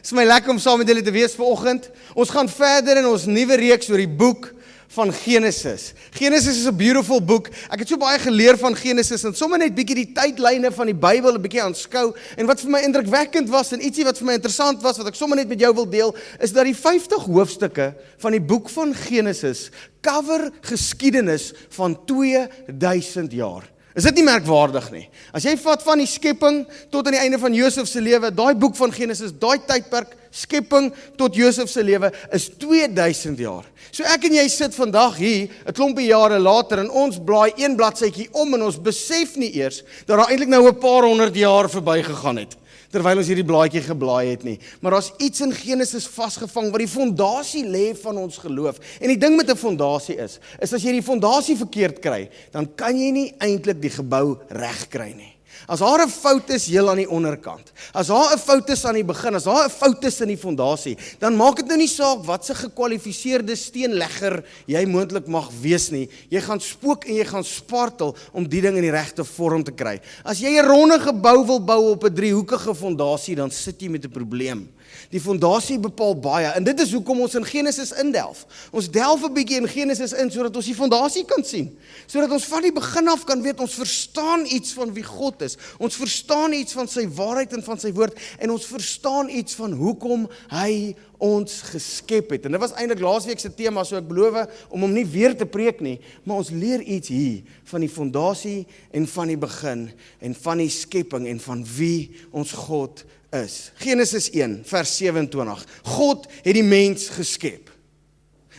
Het is my lekker om saam met julle te wees vanoggend. Ons gaan verder in ons nuwe reeks oor die boek van Genesis. Genesis is 'n beautiful boek. Ek het so baie geleer van Genesis en sommer net bietjie die tydlyne van die Bybel 'n bietjie aanskou. En wat vir my indrukwekkend was en ietsie wat vir my interessant was wat ek sommer net met jou wil deel, is dat die 50 hoofstukke van die boek van Genesis cover geskiedenis van 2000 jaar. Is dit nie merkwaardig nie? As jy vat van die skepping tot aan die einde van Josef se lewe, daai boek van Genesis, daai tydperk, skepping tot Josef se lewe, is 2000 jaar. So ek en jy sit vandag hier, 'n klompie jare later, en ons blaai een bladsytjie om, en ons besef nie eers, dat daar eintlik nou 'n paar honderd jaar verby gegaan het, terwyl ons hierdie blaadjie geblaai het nie. Maar daar's iets in Genesis vasgevang, wat die fondasie lê van ons geloof. En die ding met 'n fondasie is as jy die fondasie verkeerd kry, dan kan jy nie eintlik die gebou reg kry nie. As daar 'n fout is heel aan die onderkant, as daar 'n fout is aan die begin, as daar 'n fout is in die fondasie, dan maak dit nou nie saak wat se gekwalifiseerde steenlegger jy moontlik mag wees nie. Jy gaan spook en jy gaan spartel om die ding in die regte vorm te kry. As jy 'n ronde gebou wil bou op 'n driehoekige fondasie, dan sit jy met 'n probleem. Die fondasie bepaal baie, en dit is hoekom ons in Genesis indelf. Ons delf 'n bietjie in Genesis in, sodat ons die fondasie kan sien. Sodat ons van die begin af kan weet, ons verstaan iets van wie God is. Ons verstaan iets van sy waarheid en van sy woord, en ons verstaan iets van hoekom hy ons geskep het. En dit was eintlik laasweek se tema, so ek beloof om hom nie weer te preek nie, maar ons leer iets hier van die fondasie en van die begin en van die skepping en van wie ons God is. Genesis 1 vers 27. God het die mens geskep.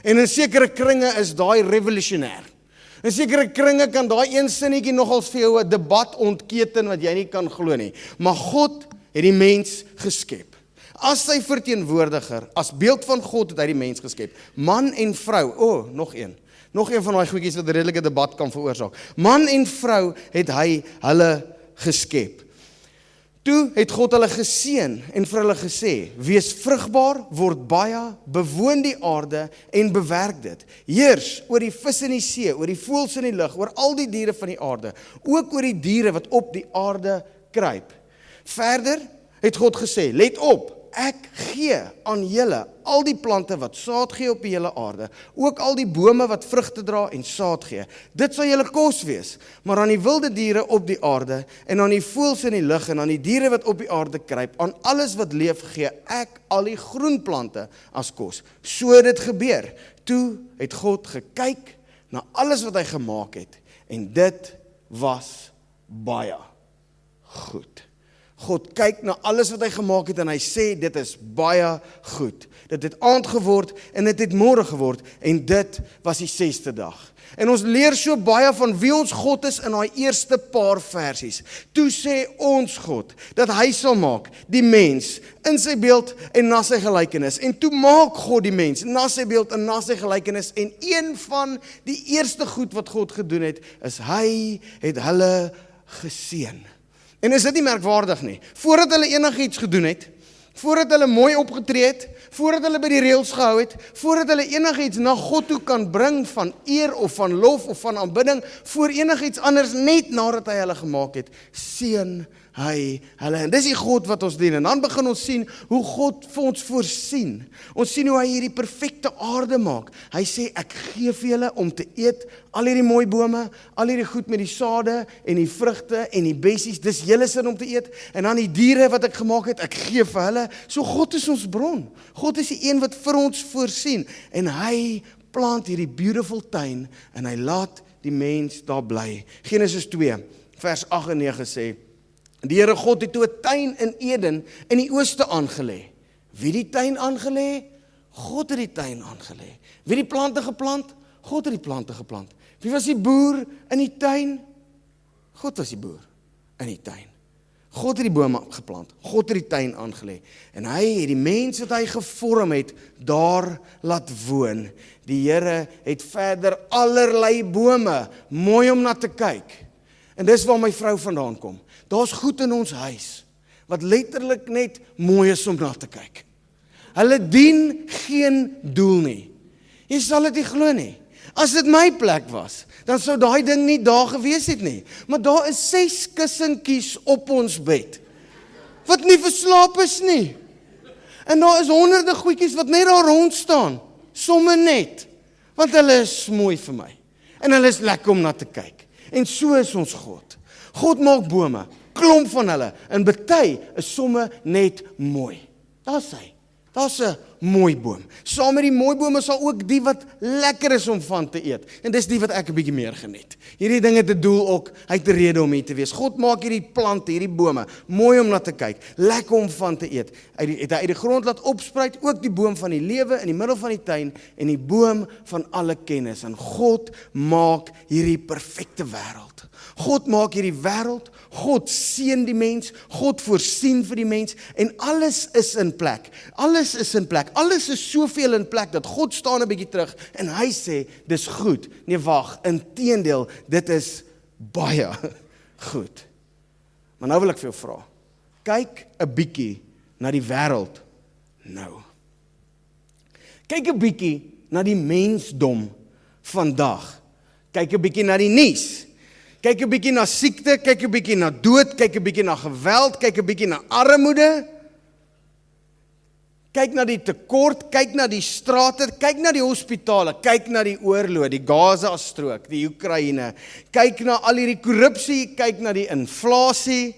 En in sekere kringe is daai revolutionêr. In sekere kringe kan daai een sinnetjie nogals vir jou 'n debat ontketen wat jy nie kan glo nie. Maar God het die mens geskep. As sy verteenwoordiger, as beeld van God het hy die mens geskep. Man en vrou, nog een van daai goedjies wat 'n redelike debat kan veroorsaak. Man en vrou het hy hulle geskep. Toe het God hulle geseën en vir hulle gesê, wees vrugbaar, word baie, bewoon die aarde en bewerk dit. Heers oor die vis in die see, oor die voëls in die lug, oor al die diere van die aarde, ook oor die diere wat op die aarde kruip. Verder het God gesê, let op, ek gee aan julle al die plante wat saad gee op die hele aarde, ook al die bome wat vrugte dra en saad gee. Dit sal julle kos wees, maar aan die wilde diere op die aarde, en aan die voëls in die lug, en aan die diere wat op die aarde kruip, aan alles wat leef gee ek al die groenplante as kos. So het dit gebeur. Toe het God gekyk na alles wat hy gemaak het, en dit was baie goed. God kyk na alles wat hy gemaak het en hy sê, dit is baie goed. Dit het aand geword en dit het môre geword en dit was die 6de dag. En ons leer so baie van wie ons God is in daai eerste paar versies. Toe sê ons God dat hy sal maak die mens in sy beeld en na sy gelykenis. En toe maak God die mens na sy beeld en na sy gelykenis. En een van die eerste goed wat God gedoen het, is hy het hulle geseën. En is dit nie merkwaardig nie? Voordat hulle enigiets gedoen het, voordat hulle mooi opgetree het, voordat hulle by die reëls gehou het, voordat hulle enigiets na God toe kan bring van eer of van lof of van aanbidding, voor enigiets anders, net nadat hy hulle gemaak het, seën hy hulle. En dis die God wat ons dien. En dan begin ons sien hoe God vir ons voorsien. Ons sien hoe hy hierdie perfekte aarde maak. Hy sê, ek gee vir julle om te eet, al hierdie mooi bome, al hierdie goed met die sade en die vrugte en die bessies, dis julle sin om te eet. En dan die diere wat ek gemaak het, ek gee vir hulle. So God is ons bron. God is die een wat vir ons voorsien. En hy plant hierdie beautiful tuin en hy laat die mens daar bly. Genesis 2 vers 8 en 9 sê, die Here God het toe 'n tuin in Eden in die ooste aangelê. Wie die tuin aangelê? God het die tuin aangelê. Wie die plante geplant? God het die plante geplant. Wie was die boer in die tuin? God was die boer in die tuin. God het die bome geplant. God het die tuin aangelê. En hy het die mens wat hy gevorm het, daar laat woon. Die Here het verder allerlei bome, mooi om na te kyk. En dis waar my vrou vandaan kom. Daar's goed in ons huis, wat letterlik net mooi is om na te kyk. Hulle dien geen doel nie. Jy sal dit nie glo nie. As dit my plek was, dan sou daai ding nie daar gewees het nie. Maar daar is 6 kussentjies op ons bed, wat nie verslaap is nie. En daar is honderde goedjies wat net daar rond staan, somme net, want hulle is mooi vir my, en hulle is lekker om na te kyk, en so is ons God. God maak bome, klomp van hulle, en party is somme net mooi. Daar's hy. Daar's 'n mooi boom. Saam met die mooi bome sal ook die wat lekker is om van te eet. En dis die wat ek 'n bietjie meer geniet. Hierdie dinge te doel ook, hy het 'n rede om hier te wees. God maak hierdie plante, hierdie bome, mooi om na te kyk, lekker om van te eet. Het hy uit die grond laat opspruit, ook die boom van die lewe in die middel van die tuin, en die boom van alle kennis. En God maak hierdie perfekte wêreld. God maak hierdie wêreld, God seën die mens, God voorsien vir die mens, en alles is in plek. Alles is in plek. Alles is soveel in plek, dat God staan 'n bietjie terug, en hy sê, dis goed. Nee, wag, inteendeel, dit is baie goed. Maar nou wil ek vir jou vra, kyk 'n bietjie na die wêreld nou. Kyk 'n bietjie na die mensdom vandag. Kyk 'n bietjie na die nuus. Kyk 'n bietjie na siekte, kyk 'n bietjie na dood, kyk 'n bietjie na geweld, kyk 'n bietjie na armoede. Kyk na die tekort, kyk na die strate, kyk na die hospitale, kyk na die oorlog, die Gaza-strook, die Oekraïne. Kyk na al hierdie korrupsie, kyk na die inflasie.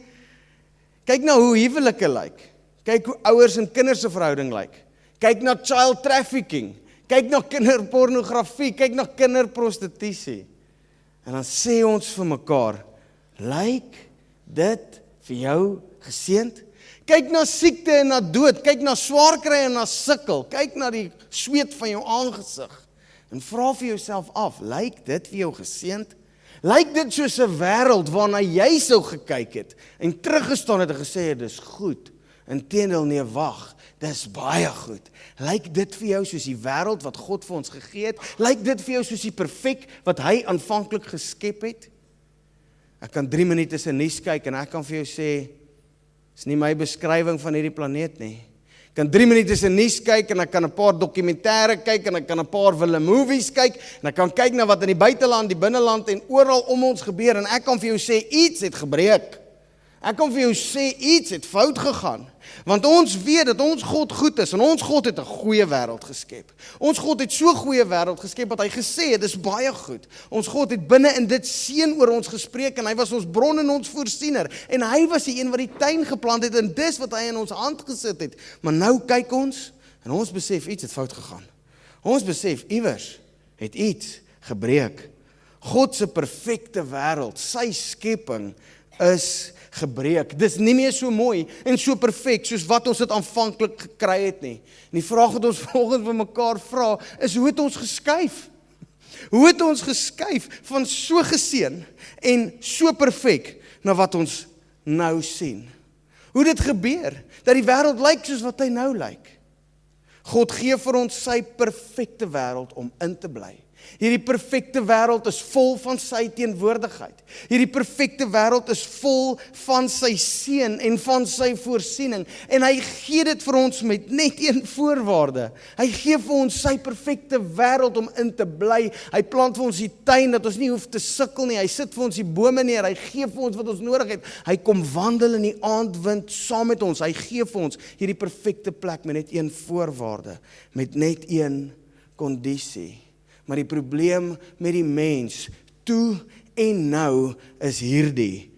Kyk na hoe huwelike lyk. Kyk hoe ouers en kinders se verhouding lyk. Kyk na child trafficking. Kyk na kinderpornografie, kyk na kinderprostitusie. En dan sê ons vir mekaar, lyk dit vir jou geseënd? Kyk na siekte en na dood, kyk na swaar kry en na sukkel, kyk na die sweet van jou aangesig, en vra vir jouself af, lyk dit vir jou geseënd? Lyk dit soos 'n wêreld waarna jy sou gekyk het, en teruggestaan het en gesê het, dis goed, inteendeel nee, wag, dis baie goed. Lyk dit vir jou soos die wêreld wat God vir ons gegee het? Lyk dit vir jou soos die perfek wat hy aanvanklik geskep het? Ek kan 3 minute se nuus kyk en ek kan vir jou sê, is nie my beskrywing van hierdie planeet nie. Ek kan 3 minute se nuus kyk en ek kan 'n paar dokumentêre kyk en ek kan 'n paar wille movies kyk en ek kan kyk na wat in die buiteland, die binneland en oral om ons gebeur en ek kan vir jou sê iets het gebreek. Ek kan vir jou sê iets het fout gegaan. Want ons weet dat ons God goed is en ons God het 'n goeie wêreld geskep. Ons God het so 'n goeie wêreld geskep dat hy gesê het, dis baie goed. Ons God het binne in dit seën oor ons gespreek en hy was ons bron en ons voorsiener. En hy was die een wat die tuin geplant het en dis wat hy in ons hand gesit het. Maar nou kyk ons en ons besef iets het fout gegaan. Ons besef iewers het iets gebreek. God se perfekte wêreld, sy skepping is gebreek. Dis nie meer so mooi en so perfek soos wat ons dit aanvanklik gekry het nie. En die vraag wat ons volgens vir mekaar vra is, hoe het ons geskuif? Hoe het ons geskuif van so geseën en so perfek na wat ons nou sien? Hoe dit gebeur dat die wêreld lyk soos wat hy nou lyk? God gee vir ons sy perfekte wêreld om in te bly. Hierdie perfekte wêreld is vol van sy teenwoordigheid. Hierdie perfekte wêreld is vol van sy seën en van sy voorsiening. En hy gee dit vir ons met net een voorwaarde. Hy gee vir ons sy perfekte wêreld om in te bly. Hy plant vir ons die tuin dat ons nie hoef te sukkel nie. Hy sit vir ons die bome neer. Hy gee vir ons wat ons nodig het. Hy kom wandel in die aandwind saam met ons. Hy gee vir ons hierdie perfekte plek met net een voorwaarde, met net een kondisie. Maar die probleem met die mens, toe en nou, is hierdie,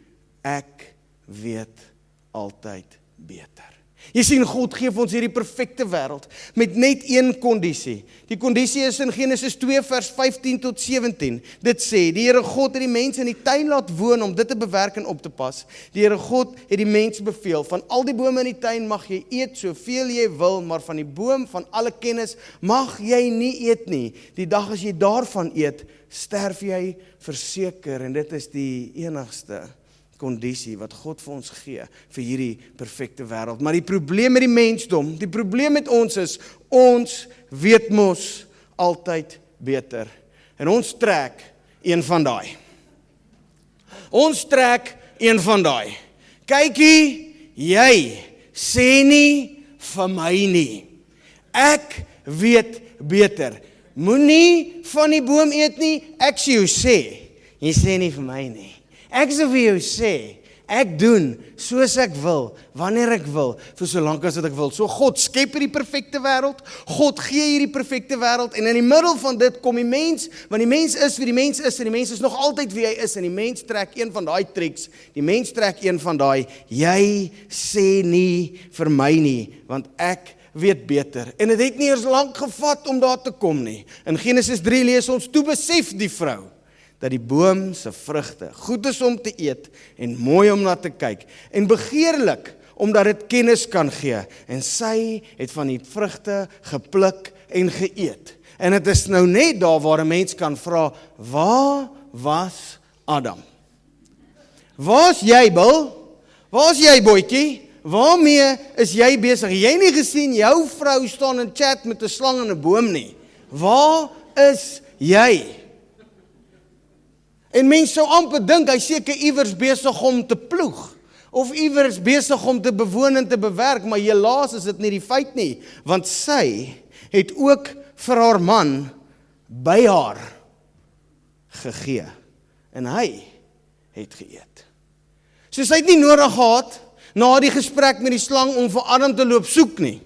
ek weet altyd beter. Jy sien, God gee vir ons hierdie perfekte wêreld, met net een kondisie. Die kondisie is in Genesis 2 vers 15 tot 17. Dit sê, die Here God het die mens in die tuin laat woon om dit te bewerk en op te pas. Die Here God het die mens beveel, van al die bome in die tuin mag jy eet soveel jy wil, maar van die boom van alle kennis mag jy nie eet nie. Die dag as jy daarvan eet, sterf jy verseker, en dit is die enigste kondisie wat God vir ons gee vir hierdie perfekte wêreld. Maar die probleem met die mensdom, die probleem met ons is, ons weet mos altyd beter. En ons trek een van daai. Ons trek een van daai. Kykie, jy sê nie vir my nie. Ek weet beter. Moenie van die boom eet nie, ek sê jou sê. Jy sê nie vir my nie. Ek sê vir jou sê, Ek doen soos ek wil, wanneer ek wil, vir so lank as wat ek wil. So God skep hierdie perfekte wêreld, God gee hierdie perfekte wêreld, en in die middel van dit kom die mens, want die mens is wie die mens is, en die mens is nog altyd wie hy is, en die mens trek een van daai treks, die mens trek een van daai, jy sê nie vir my nie, want ek weet beter. En dit het nie eers lank gevat om daar te kom nie. In Genesis 3 lees ons, toe besef die vrou, dat die boom se vrugte goed is om te eet en mooi om na te kyk en begeerlik omdat dit kennis kan gee, en sy het van die vrugte gepluk en geëet. En dit is nou net daar waar 'n mens kan vra, waar was Adam? Waar's jy, Bill? Waar's jy, boetjie? Waarmee is jy besig? Jy nie gesien jou vrou staan in chat met 'n slang en 'n boom nie. Waar is jy? En mense sou amper dink, hy seker iewers besig om te ploeg, of iewers besig om te bewoon en te bewerk, maar helaas is dit nie die feit nie, want sy het ook vir haar man by haar gegee, en hy het geëet. So sy het nie nodig gehad, na die gesprek met die slang, om vir Adam te loop soek nie.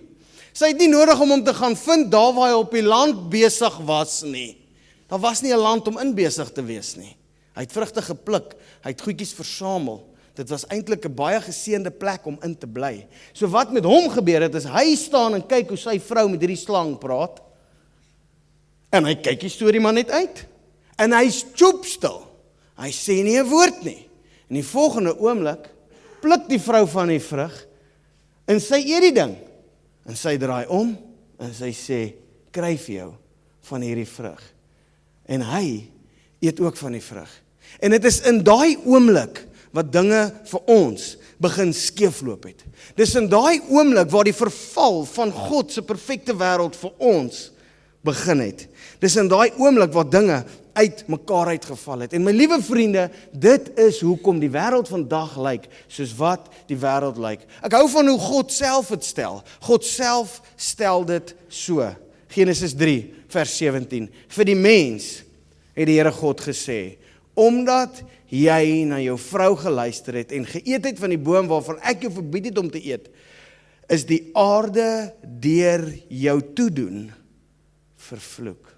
Sy het nie nodig om hom te gaan vind, daar waar hy op die land besig was nie. Daar was nie 'n land om in besig te wees nie. Hy het vrugte gepluk, hy het goedjies versamel. Dit was eintlik 'n baie geseënde plek om in te bly. So wat met hom gebeur het, is hy staan en kyk hoe sy vrou met hierdie slang praat. En hy kyk die storie maar net uit. En hy's choopstil. Hy sê nie 'n woord nie. In die volgende oomblik pluk die vrou van die vrug en sy eet die ding. En sy draai om en sy sê, kry vir jou van hierdie vrug. En hy eet ook van die vrug. En dit is in daai oomblik wat dinge vir ons begin skeefloop het. Dis in daai oomblik waar die verval van God se perfekte wêreld vir ons begin het. Dis in daai oomblik waar dinge uit mekaar uitgeval het. En my liewe vriende, dit is hoekom die wêreld vandag lyk soos wat die wêreld lyk. Ek hou van hoe God self dit stel. God self stel dit so. Genesis 3 vers 17. Vir die mens het die Here God gesê, omdat jy na jou vrou geluister het en geëet het van die boom waarvan ek jou verbied het om te eet, is die aarde deur jou toedoen vervloek.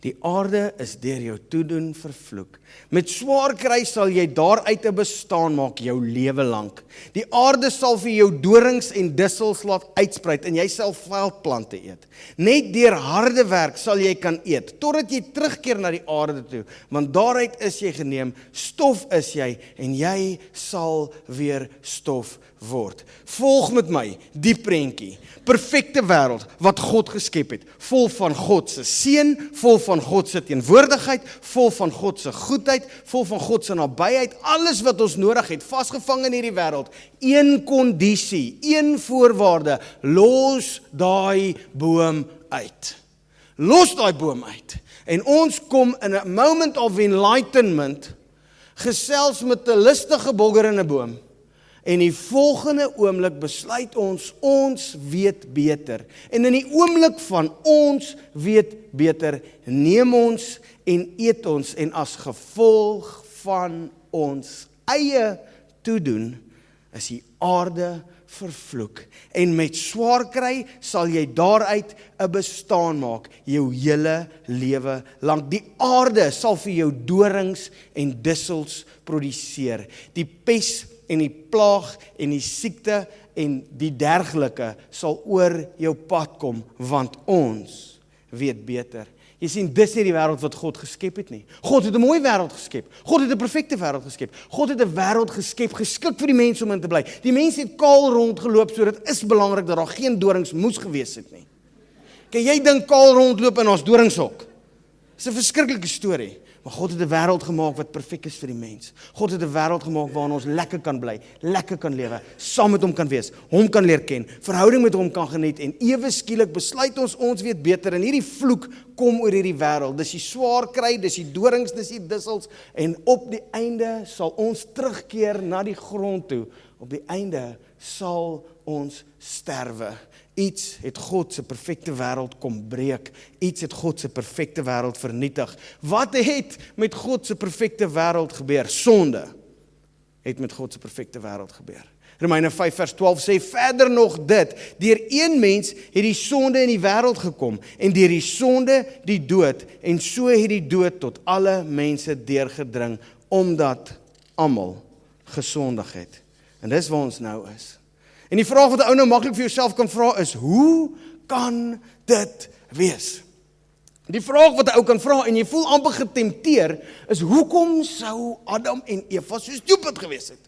Die aarde is deur jou toedoen vervloek. Met swaar kry sal jy daaruit 'n bestaan maak jou lewe lank. Die aarde sal vir jou dorings en dussels laat uitspruit en jy sal veldplante eet. Net deur harde werk sal jy kan eet, totdat jy terugkeer na die aarde toe, want daaruit is jy geneem, stof is jy en jy sal weer stof word. Volg met my die prentjie. Perfekte wêreld wat God geskep het, vol van God se seën, vol van God se teenwoordigheid, vol van God se goedheid, vol van God se nabyheid, alles wat ons nodig het, vasgevang in hierdie wêreld. Een kondisie, een voorwaarde, los daai boom uit. Los daai boom uit. En ons kom in 'n moment of enlightenment, gesels met 'n lustige bogger in 'n boom. En die volgende oomblik besluit ons weet beter. En in die oomblik van ons weet beter, neem ons en eet ons, en as gevolg van ons eie toedoen, is die aarde vervloek. En met swaar kry sal jy daaruit 'n bestaan maak, jou hele lewe lank. Die aarde sal vir jou dorings en dussels produseer. Die pes en die plaag en die siekte en die dergelike sal oor jou pad kom, want ons weet beter. Jy sien, dis nie die wêreld wat God geskep het nie. God het 'n mooi wêreld geskep. God het 'n perfekte wêreld geskep. God het 'n wêreld geskep, geskik vir die mense om in te bly. Die mense het kaal rondgeloop, so dit is belangrik dat daar geen dorings moes gewees het nie. Kyk, jy dink kaal rondloop in ons doringshok. Dis 'n verskriklike storie. Maar God het 'n wêreld gemaak wat perfek is vir die mens. God het 'n wêreld gemaak waarin ons lekker kan bly, lekker kan lewe, saam met hom kan wees, hom kan leer ken, verhouding met hom kan geniet, en ewe skielik besluit ons weet beter, en hierdie vloek kom oor hierdie wêreld. Dis die swaar kry, dis die dorings, dis die dussels, en op die einde sal ons terugkeer na die grond toe. Op die einde sal ons sterwe. Iets het God se perfekte wêreld kom breek. Iets het God se perfekte wêreld vernietig. Wat het met God se perfekte wêreld gebeur? Sonde. het met God se perfekte wêreld gebeur. Romeine 5 vers 12 sê verder nog dit, deur een mens het die sonde in die wêreld gekom, en deur die sonde die dood, en so het die dood tot alle mense deurgedring, omdat almal gesondig het. En dis waar ons nou is. En die vraag wat 'n ou nou maklik vir jouself kan vra is, hoe kan dit wees? Die vraag wat 'n ou kan vra, en jy voel amper getempteer, is hoekom sou Adam en Eva so stupid gewees het?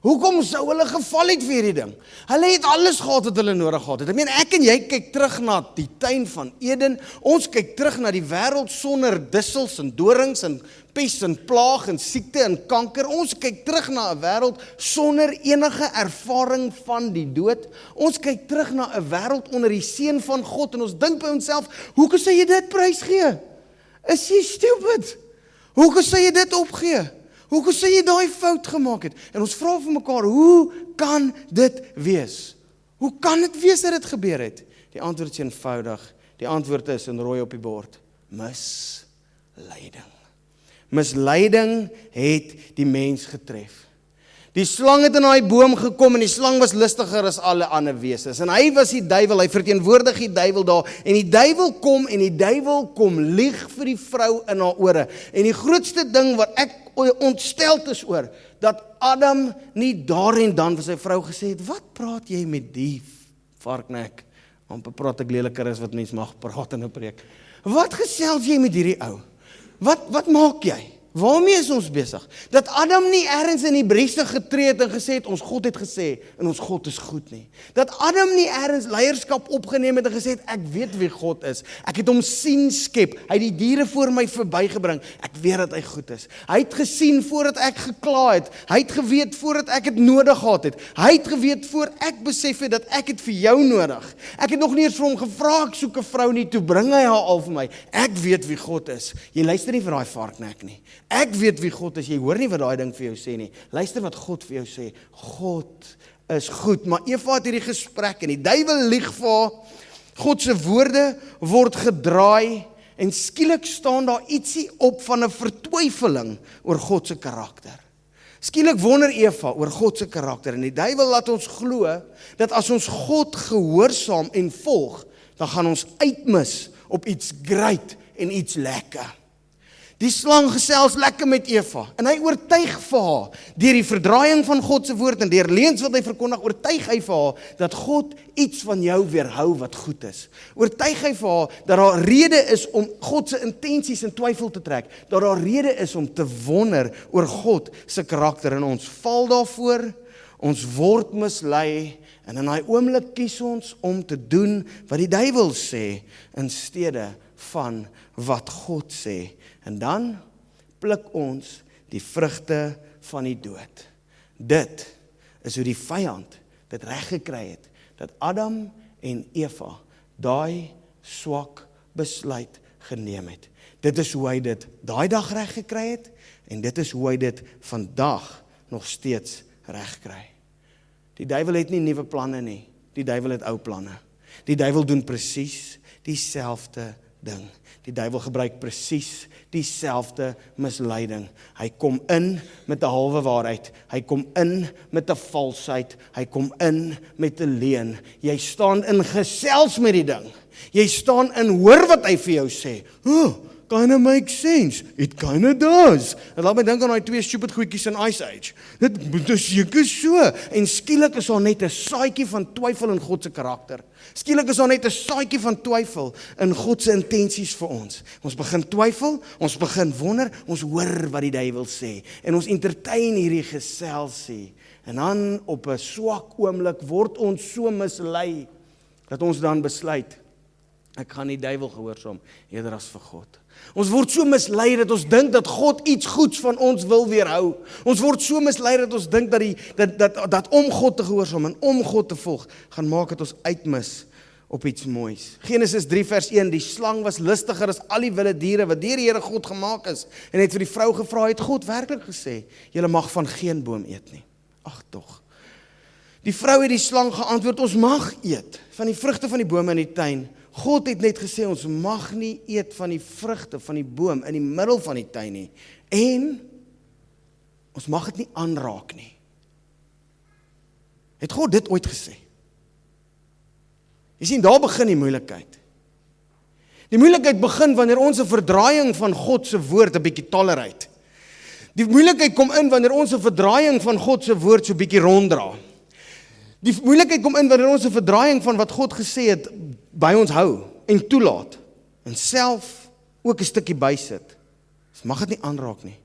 Hoekom sou hulle geval het vir hierdie ding? Hulle het alles gehad wat hulle nodig gehad het. Ek meen, ek en jy kyk terug na die tuin van Eden, ons kyk terug na die wêreld sonder dussels en dorings en pes en plaag en siekte en kanker. Ons kyk terug na 'n wêreld sonder enige ervaring van die dood. Ons kyk terug na 'n wêreld onder die seën van God en ons dink by onsself, hoe sou jy dit prysgee? Is jy stupid? Hoe sou jy dit opgee? Hoe sou jy daai fout gemaak het? En ons vra vir mekaar, hoe kan dit wees? Hoe kan dit wees dat dit gebeur het? Die antwoord is eenvoudig. Die antwoord is in rooi op die bord. Misleiding. Misleiding het die mens getref. Die slang het in daai boom gekom en die slang was listiger as alle ander wesens. En hy was die duiwel, hy verteenwoordig die duiwel daar. En die duiwel kom lieg vir die vrou in haar ore. En die grootste ding wat ek ontsteld is oor, dat Adam nie daar en dan vir sy vrou gesê het, wat praat jy met die varknek? Amper praat ek leliker as wat mens mag praat in 'n preek. Wat gesels jy met hierdie ou? Wat maak jy? Waarmee is ons besig? Dat Adam nie ergens in die briese getree het en gesê het, ons God het gesê, en ons God is goed nie. Dat Adam nie ergens leierskap opgeneem het en gesê het, ek weet wie God is. Ek het hom sien skep. Hy het die diere voor my verbygebring. Ek weet dat hy goed is. Hy het gesien voordat ek gekla het. Hy het geweet voordat ek het nodig gehad het. Hy het geweet voor ek besef het dat ek het vir jou nodig. Ek het nog nie eens vir hom gevra, ek soek 'n vrou nie, toe bring hy haar al vir my. Ek weet wie God is. Jy luister nie vir daai varknek nie. Ek weet wie God is, jy hoor nie wat daai ding vir jou sê nie. Luister wat God vir jou sê. God is goed. Maar Eva het hierdie gesprek en die duiwel lieg vir haar. God se woorde word gedraai en skielik staan daar ietsie op van 'n vertwyfeling oor God se karakter. Skielik wonder Eva oor God se karakter en die duiwel laat ons glo dat as ons God gehoorsaam en volg, dan gaan ons uitmis op iets great en iets lekker. Die slang gesels lekker met Eva en hy oortuig vir haar deur die verdraaiing van God se woord en deur leuns wat hy verkondig, oortuig hy vir haar dat God iets van jou weerhou wat goed is. Oortuig hy vir haar dat daar rede is om God se intensies in twyfel te trek, dat daar rede is om te wonder oor God se karakter en ons val daarvoor, ons word mislei en in daai oomblik kies ons om te doen wat die duiwel sê in steede van wat God sê. En dan pluk ons die vrugte van die dood. Dit is hoe die vyand dit reg gekry het, dat Adam en Eva daai swak besluit geneem het. Dit is hoe hy dit daai dag reg gekry het, en dit is hoe hy dit vandag nog steeds reg kry. Die duiwel het nie nuwe planne nie, die duiwel het ou planne. Die duiwel doen presies dieselfde ding. Die duiwel gebruik presies dieselfde misleiding. Hy kom in met 'n halwe waarheid. Hy kom in met 'n valsheid. Hy kom in met 'n leuen. Jy staan in gesels met die ding. Jy staan in hoor wat hy vir jou sê. Kinda makes sense. It kinda does. En laat my dink aan daai twee stupid goedjies in Ice Age. Dit is seker so. En skielik is daar net 'n saadjie van twyfel in God se karakter. Skielik is daar net 'n saadjie van twyfel in God se intensies vir ons. Ons begin twyfel, ons begin wonder, ons hoor wat die duiwel sê. En ons entertain hierdie geselsie. En dan op 'n swak oomblik word ons so mislei, dat ons dan besluit, ek gaan die duiwel gehoorsaam eerder as vir God. Ons word so mislei dat ons dink dat God iets goeds van ons wil weerhou. Ons word so mislei dat ons dink dat om God te gehoorsaam en om God te volg, gaan maak dat ons uitmis op iets moois. Genesis 3 vers 1, die slang was listiger as al die wilde diere wat deur die Here God gemaak is, en het vir die vrou gevra, het God werklik gesê, julle mag van geen boom eet nie? Ag tog. Die vrou het die slang geantwoord, ons mag eet van die vrugte van die bome in die tuin. God het net gesê, ons mag nie eet van die vrugte van die boom in die middel van die tuin nie. En Ons mag dit nie aanraak nie. Het God dit ooit gesê? Jy sien, daar begin die moeilikheid. Die moeilikheid begin wanneer ons 'n verdraaiing van God se woord 'n bietjie tolereer. Die moeilikheid kom in wanneer ons 'n verdraaiing van God se woord so bietjie ronddra. Die moeilikheid kom in wanneer ons 'n verdraaiing van wat God gesê het by ons hou en toelaat en self ook 'n stukkie bysit. Ons mag dit nie aanraak nie,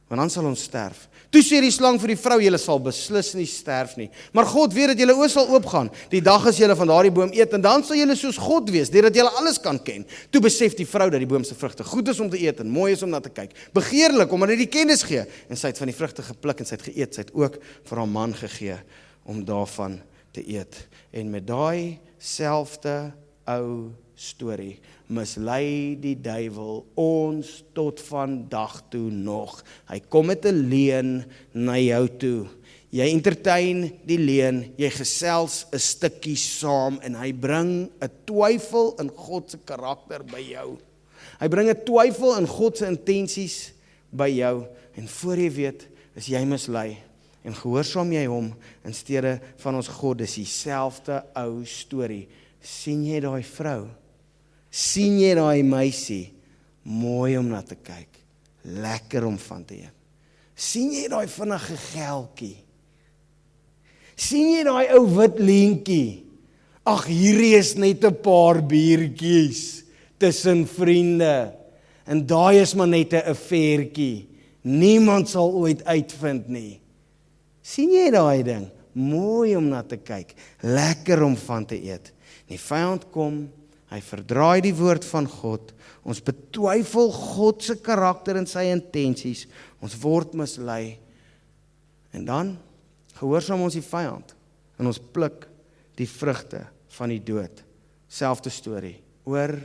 want dan sal ons sterf. Toe sê die slang vir die vrou, julle sal beslis nie sterf nie. Maar God weet dat julle oë sal oopgaan, die dag as julle van daardie boom eet, en dan sal julle soos God wees, deurdat julle alles kan ken. Toe besef die vrou dat die boom se vrugte goed is om te eet en mooi is om na te kyk. Begeerlik, omdat hy die kennis gee. En sy het van die vrugte gepluk en sy het geëet. Sy het ook vir haar man gegee om daarvan te eet. En met daai selfde ou storie mislei die duiwel ons tot vandag toe nog. Hy kom met 'n leuen na jou toe. Jy entertain die leuen, jy gesels 'n stukkie saam en hy bring 'n twyfel in God se karakter by jou. Hy bring 'n twyfel in God se intensies by jou en voor jy weet, is jy mislei en gehoorsaam jy hom in steede van ons God. Dis dieselfde ou storie. Sien jy daai vrou? Sien jy daai meisie? Mooi om na te kyk. Lekker om van te eet. Sien jy daai vinnige geltjie? Sien jy daai ou wit leentjie? Ag, hierdie is net 'n paar biertjies tussen vriende. En daai is maar net 'n affairtjie. Niemand sal ooit uitvind nie. Sien jy daai ding? Mooi om na te kyk. Lekker om van te eet. Die vyand kom, hy verdraai die woord van God, ons betwyfel God se karakter en sy intensies, ons word mislei, en dan gehoorsaam ons die vyand, en ons pluk die vrugte van die dood. Selfde storie, oor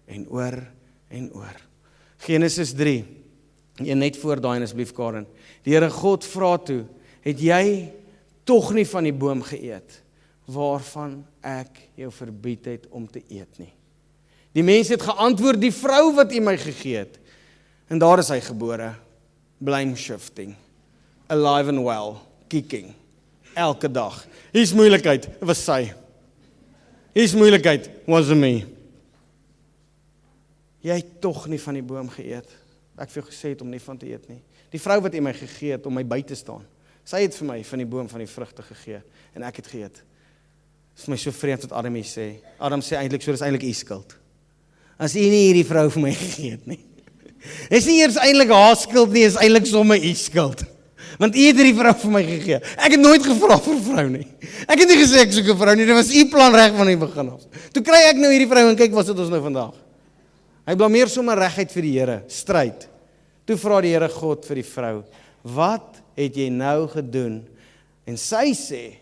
en oor en oor. Genesis 3, jy net voor daai asseblief Karen, die Here God vra toe, het jy tog nie van die boom geëet, waarvan ek jou verbied het om te eet nie. Die mens het geantwoord, die vrou wat U my gegee het. En daar is hy gebore, blame shifting, alive and well, kicking, elke dag. Hier's moeilikheid, was sy. Hier's moeilikheid, wasn't me. Jy het tog nie van die boom geëet. Ek vir jou gesê het om nie van te eet nie. Die vrou wat U my gegee het om my by te staan, sy het vir my van die boom van die vrugte gegee, en ek het geëet. Dit is my so vreemd wat Adam hier sê. Adam sê eintlik so, dis eintlik U skuld. As U nie hierdie vrou vir my gegee het nie. Is nie eers eintlik haar skuld nie, is eintlik sommer U skuld. Want U het hierdie vrou vir my gegee. Ek het nooit gevra vir 'n vrou nie. Ek het nie gesê ek soek 'n vrou nie, dit was U plan reg van die begin af. Toe kry ek nou hierdie vrou en kyk wat sit ons nou vandag. Hy blameer sommer reguit vir die Here, stryd. Toe vra die Here God vir die vrou, wat het jy nou gedoen? En sy sê,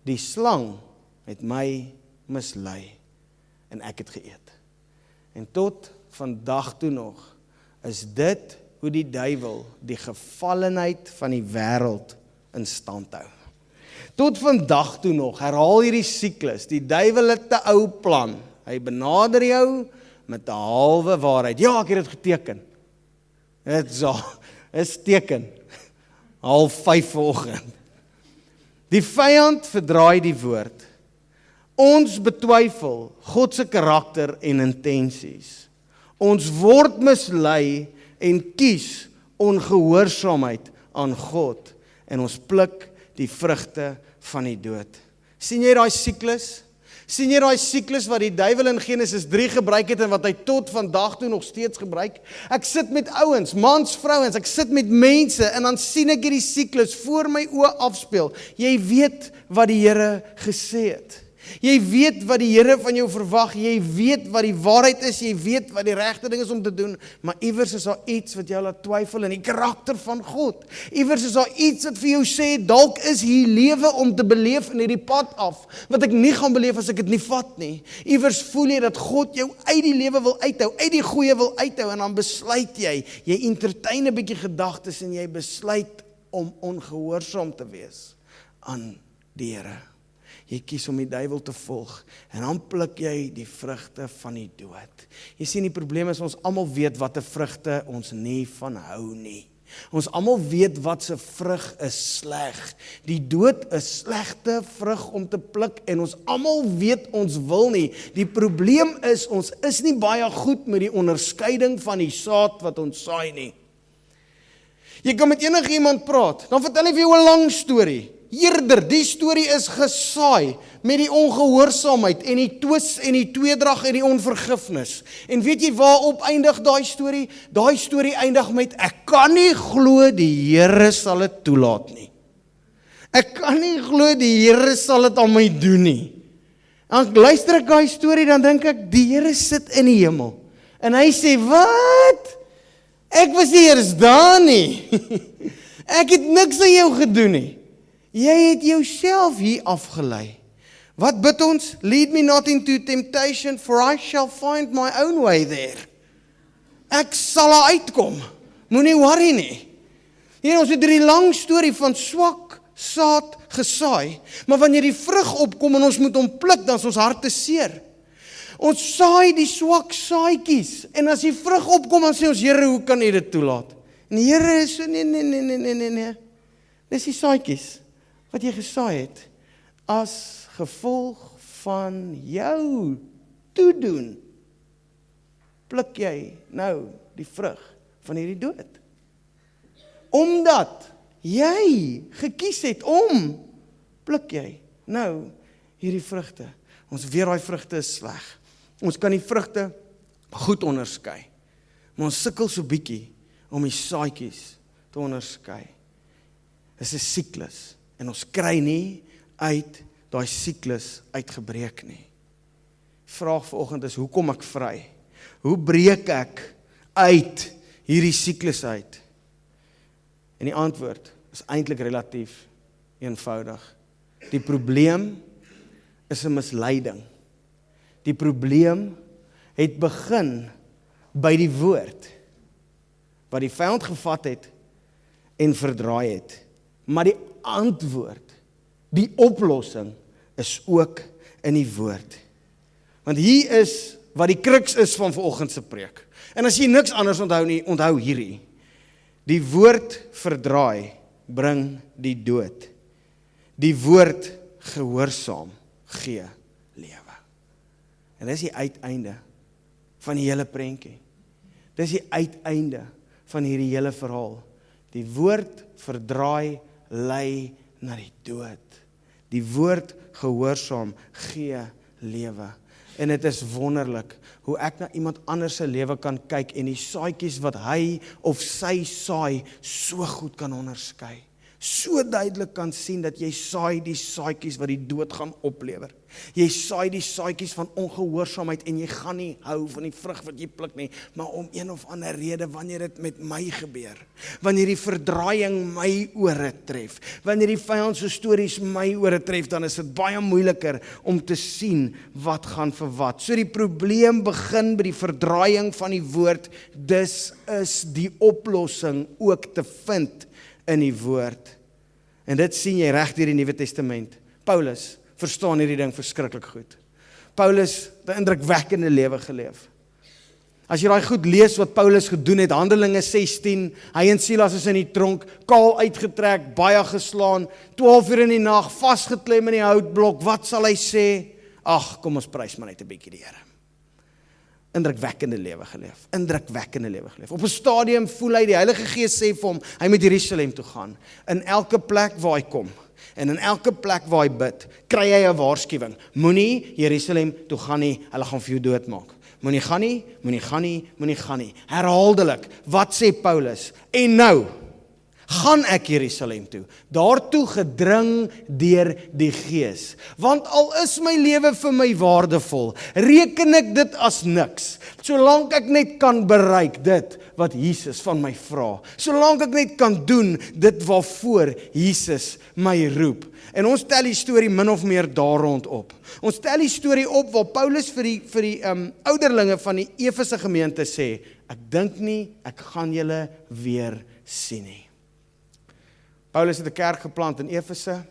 die slang het my mislei en ek het geëet. En tot vandag toe nog is dit hoe die duiwel die gevallenheid van die wêreld in stand hou. Tot vandag toe nog herhaal hierdie siklus. Die duiwel het 'n ou plan. Hy benader jou met 'n halwe waarheid. Ja, ek het dit geteken. Dit is teken. 4:30 vanoggend. Die vyand verdraai die woord. Ons betwyfel God se karakter en intensies. Ons word mislei en kies ongehoorsaamheid aan God en ons pluk die vrugte van die dood. Sien jy daai siklus? Sien jy daai siklus wat die duiwel in Genesis 3 gebruik het en wat hy tot vandag toe nog steeds gebruik? Ek sit met ouens, mans, vrouens, ek sit met mense en dan sien ek hierdie siklus voor my oë afspeel. Jy weet wat die Here gesê het. Jy weet wat die Here van jou verwag, jy weet wat die waarheid is, jy weet wat die regte ding is om te doen, maar iewers is daar iets wat jou laat twyfel in die karakter van God. Iewers is daar iets wat vir jou sê, dalk is hier lewe om te beleef in hierdie pad af, wat ek nie gaan beleef as ek dit nie vat nie. Iewers voel jy dat God jou uit die lewe wil uithou, uit die goeie wil uithou, en dan besluit jy entertain 'n bietjie gedagtes en jy besluit om ongehoorsaam te wees aan die Here. Jy kies om die duiwel te volg en dan pluk jy die vrugte van die dood. Jy sien, die probleem is ons almal weet watter vrugte ons nie van hou nie. Ons almal weet wat se vrug is sleg. Die dood is slegte vrug om te pluk en ons almal weet ons wil nie. Die probleem is ons is nie baie goed met die onderskeiding van die saad wat ons saai nie. Jy kan met enige iemand praat, dan vertel hy vir jou 'n lang storie. Eerder, die storie is gesaai met die ongehoorsaamheid en die twis en die tweedrag en die onvergifnis. En weet jy waarop eindig daai storie? Daai storie eindig met, ek kan nie glo die Here sal dit toelaat nie. Ek kan nie glo die Here sal dit aan my doen nie. En luister ek daai storie, dan dink ek, die Here sit in die hemel. En hy sê, wat? Ek was nie eers daar nie. Ek het niks aan jou gedoen nie. Jy het jouself hier afgelei. Wat bid ons? Lead me not into temptation, for I shall find my own way there. Ek sal uitkom. Moenie worry nie. Hier, ons het hierdie lang storie van swak saad gesaai, maar wanneer die vrug opkom en ons moet hom pluk, dan is ons harte seer. Ons saai die swak saadjies, en as die vrug opkom, dan sê ons, Here, hoe kan U dit toelaat? En die Here is so, nee. Dis die saadjies wat jy gesaai het, as gevolg van jou toedoen, pluk jy nou die vrug van hierdie dood. Omdat jy gekies het om, pluk jy nou hierdie vrugte. Ons weet daai vrugte is sleg. Ons kan die vrugte goed onderskei. Maar ons sukkel so bietjie om die saadjies te onderskei. Dis 'n siklus. En ons kry nie uit daai siklus uitgebreek nie. Vraag vanoggend is, hoe kom ek vry? Hoe breek ek uit hierdie siklus uit? En die antwoord is eintlik relatief eenvoudig. Die probleem is 'n misleiding. Die probleem het begin by die woord, wat die vyand gevat het en verdraai het. Maar die antwoord, die oplossing, is ook in die woord. Want hier is wat die kruks is van vanoggend se preek. En as jy niks anders onthou nie, onthou hierdie. Die woord verdraai bring die dood. Die woord gehoorsaam gee lewe. En dis die uiteinde van die hele prentjie. Dis die uiteinde van hierdie hele verhaal. Die woord verdraai lei na die dood. Die woord gehoorsaam gee lewe. En dit is wonderlik hoe ek na iemand anders se lewe kan kyk en die saadjies wat hy of sy saai so goed kan onderskei. So duidelik kan sien dat jy saai die saadjies wat die dood gaan oplewer. Jy saai die saadjies van ongehoorsaamheid en jy gaan nie hou van die vrug wat jy pluk nie, maar om een of ander rede wanneer dit met my gebeur, wanneer die verdraaiing my ore tref, wanneer die vyand se stories my ore tref, dan is dit baie moeiliker om te sien wat gaan vir wat. So die probleem begin by die verdraaiing van die woord, dus is die oplossing ook te vind in die woord. En dit sien jy reg deur die Nuwe Testament. Paulus verstaan hierdie ding verskriklik goed. Paulus het 'n indrukwekkende lewe geleef. As jy daai goed lees wat Paulus gedoen het, Handelinge 16, hy en Silas is in die tronk, kaal uitgetrek, baie geslaan, 12 uur in die nag, vasgeklem in die houtblok, wat sal hy sê? Ag, kom ons prys maar net 'n bietjie die Here. Indrukwekkende lewe geleef. Op 'n stadium voel hy, die Heilige Gees sê vir hom, hy moet Jerusalem toe gaan. In elke plek waar hy kom, en in elke plek waar hy bid, kry hy 'n waarskuwing. Moenie Jerusalem toe gaan nie, hulle gaan vir jou doodmaak. Moenie gaan nie. Herhaaldelik, wat sê Paulus? En nou gaan ek Jerusalem toe, daartoe gedring deur die Gees. Want al is my lewe vir my waardevol, reken ek dit as niks, solank ek net kan bereik dit wat Jesus van my vra, solank ek net kan doen dit waarvoor Jesus my roep. En ons tel die storie min of meer daar rond op. Ons tel die storie op waar Paulus vir die ouderlinge van die Efese gemeente sê, ek dink nie, ek gaan julle weer sien nie. Paulus het 'n kerk geplant in Efese,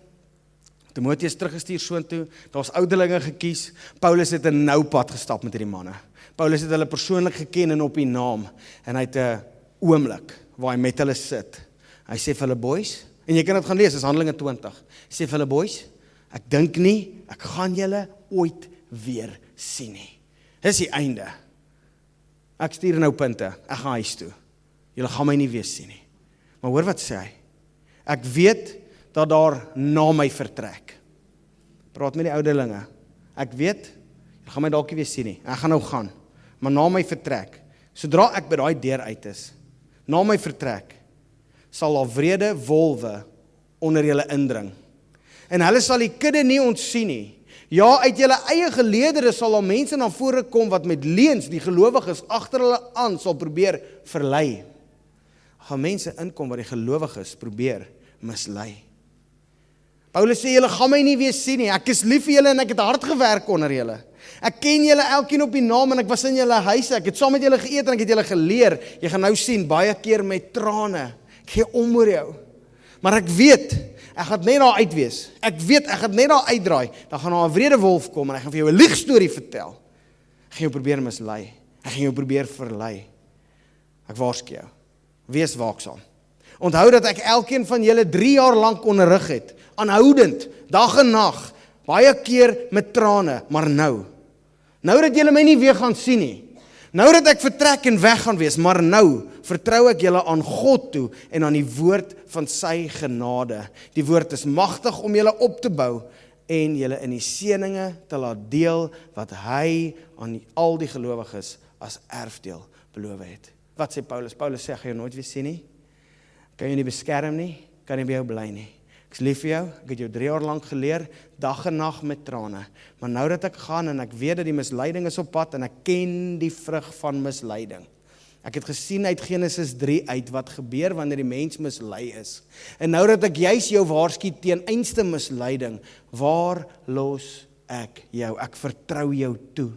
Timoteus teruggestuur soontoe, daar's ouderlinge gekies, Paulus het 'n nou pad gestap met hierdie manne. Paulus het hulle persoonlik geken en op die naam, en hy het 'n oomblik waar hy met hulle sit. Hy sê vir hulle, boys, en jy kan dit gaan lees, is Handelinge 20. Hy sê vir hulle, boys, ek dink nie, ek gaan julle ooit weer sien nie. Dis die einde. Ek stuur nou punte, ek gaan huis toe. Julle gaan my nie weer sien nie. Maar hoor wat sê hy? Ek weet dat daar na my vertrek. Praat met die ouderlinge. Ek weet, julle gaan my dalk nie weer sien nie. Ek gaan nou gaan. Maar na my vertrek, sodra ek by daai deur uit is, na my vertrek, sal daar wrede wolwe onder julle indring. En hulle sal die kudde nie ontsien nie. Ja, uit julle eie geleedere sal daar mense na vore kom wat met leuns die gelowiges agter hulle aan sal probeer verlei. Gaan mense inkom wat die gelowiges probeer mislei. Paulus sê, julle gaan my nie weer sien nie. Ek is lief vir julle en ek het hard gewerk onder julle. Ek ken julle elkeen op die naam en ek was in julle huise. Ek het saam met julle geëet en ek het julle geleer. Jy gaan nou sien, baie keer met trane. Ek gee om oor jou. Maar ek weet, ek gaan net daar uit wees. Ek weet, ek gaan net daar uitdraai. Dan gaan daar 'n wrede wolf kom en hy gaan vir jou 'n liegstorie vertel. Ek gaan jou probeer mislei. Ek gaan jou probeer verlei. Ek waarsku jou. Wees waaksaam. Onthou dat ek elkeen van julle 3 jaar lank onderrig het. Aanhoudend, dag en nag. Baie keer met trane, maar nou dat julle my nie weer gaan sien nie. Nou dat ek vertrek en weg gaan wees, maar nou vertrou ek julle aan God toe en aan die woord van sy genade. Die woord is magtig om julle op te bou en julle in die seëninge te laat deel wat hy aan al die gelowiges as erfdeel beloof het. Wat sê Paulus? Paulus sê, ek gaan jou nooit weer sien nie. Kan jou nie beskerm nie, kan nie by jou bly nie. Ek is lief vir jou, ek het jou 3 jaar lank geleer, dag en nag met trane. Maar nou dat ek gaan en ek weet dat die misleiding is op pad en ek ken die vrug van misleiding. Ek het gesien uit Genesis 3 uit wat gebeur wanneer die mens mislei is. En nou dat ek juis jou waarsku teen einste misleiding, waar los ek jou? Ek vertrou jou toe.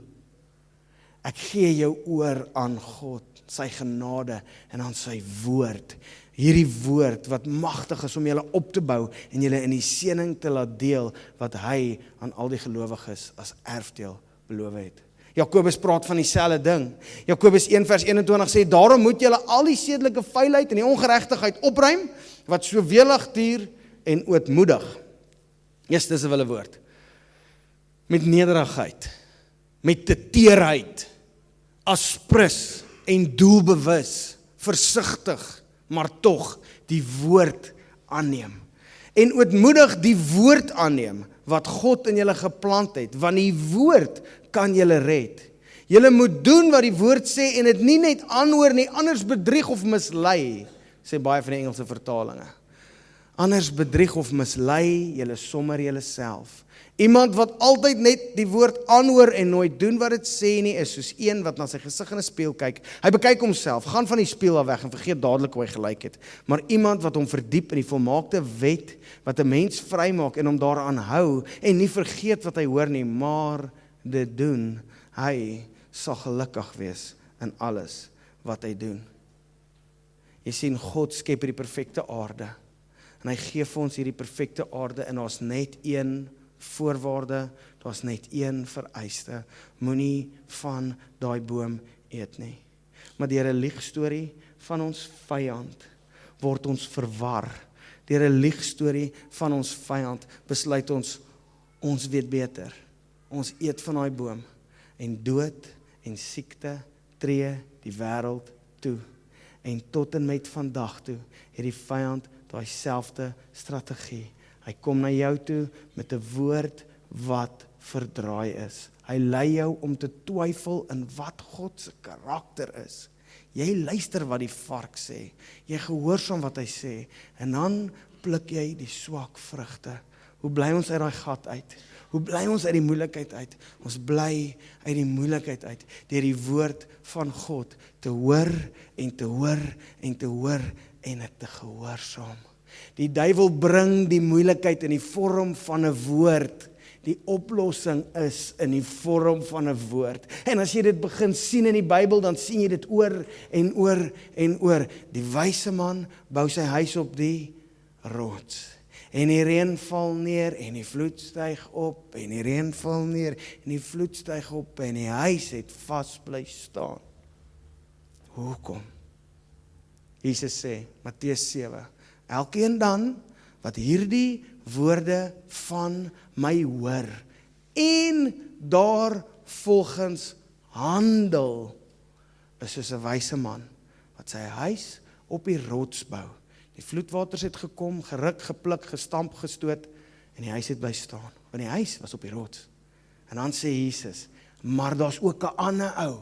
Ek gee jou oor aan God, sy genade en aan sy woord. Hierdie woord wat magtig is om julle op te bou en julle in die seëning te laat deel wat hy aan al die gelowiges as erfdeel beloof het. Jakobus praat van dieselfde ding. Jakobus 1 vers 21 sê, daarom moet julle al die sedelike vuilheid en die ongeregtigheid opruim, wat so welig duur en ootmoedig. Dis 'n wille woord. Met nederigheid, met teerheid, aspres en doelbewus, versigtig, maar tog die woord aanneem. En ootmoedig die woord aanneem, wat God in julle geplant het, want die woord kan julle red. Julle moet doen wat die woord sê en dit nie net aanhoor nie, anders bedrieg of mislei, sê baie van die Engelse vertalinge. Anders bedrieg of mislei julle sommer julleself. Iemand wat altyd net die woord aanhoor en nooit doen wat dit sê nie, is soos een wat na sy gesig in 'n spieël kyk. Hy bekyk homself, gaan van die spieël af weg en vergeet dadelik hoe hy gelyk het. Maar iemand wat hom verdiep in die volmaakte wet wat 'n mens vrymaak en hom daaraan hou en nie vergeet wat hy hoor nie, maar dit doen, hy sal gelukkig wees in alles wat hy doen. Jy sien, God skep hierdie perfekte aarde en hy gee vir ons hierdie perfekte aarde en daar's net een voorwaarde, daar's net een vereiste, moenie van daai boom eet nie. Maar deur 'n liegstorie van ons vyand word ons verwar. Deur 'n liegstorie van ons vyand besluit ons weet beter. Ons eet van daai boom en dood en siekte tree die wêreld toe. En tot en met vandag toe het die vyand daai selfde strategie. Hy kom na jou toe met 'n woord wat verdraai is. Hy lei jou om te twyfel in wat God se karakter is. Jy luister wat die vark sê. Jy gehoorsaam wat hy sê. En dan pluk jy die swak vrugte. Hoe bly ons uit daai gat uit? Hoe bly ons uit die moeilikheid uit? Ons bly uit die moeilikheid uit deur die woord van God te hoor en te hoor en te hoor en dit te gehoorsaam. Die duiwel bring die moeilikheid in die vorm van 'n woord. Die oplossing is in die vorm van 'n woord. En as jy dit begin sien in die Bybel, dan sien jy dit oor en oor en oor. Die wyse man bou sy huis op die rots. En die reën val neer en die vloed styg op en die reën val neer en die vloed styg op en die huis het vas bly staan. Hoekom? Jesus sê, Matteus 7, elkeen dan, wat hierdie woorde van my hoor, en daarvolgens handel, is soos 'n wyse man, wat sy huis op die rots bou. Die vloedwaters het gekom, geruk, gepluk, gestamp, gestoot, en die huis het bly staan, want die huis was op die rots. En dan sê Jesus, maar daar's ook 'n ander ou.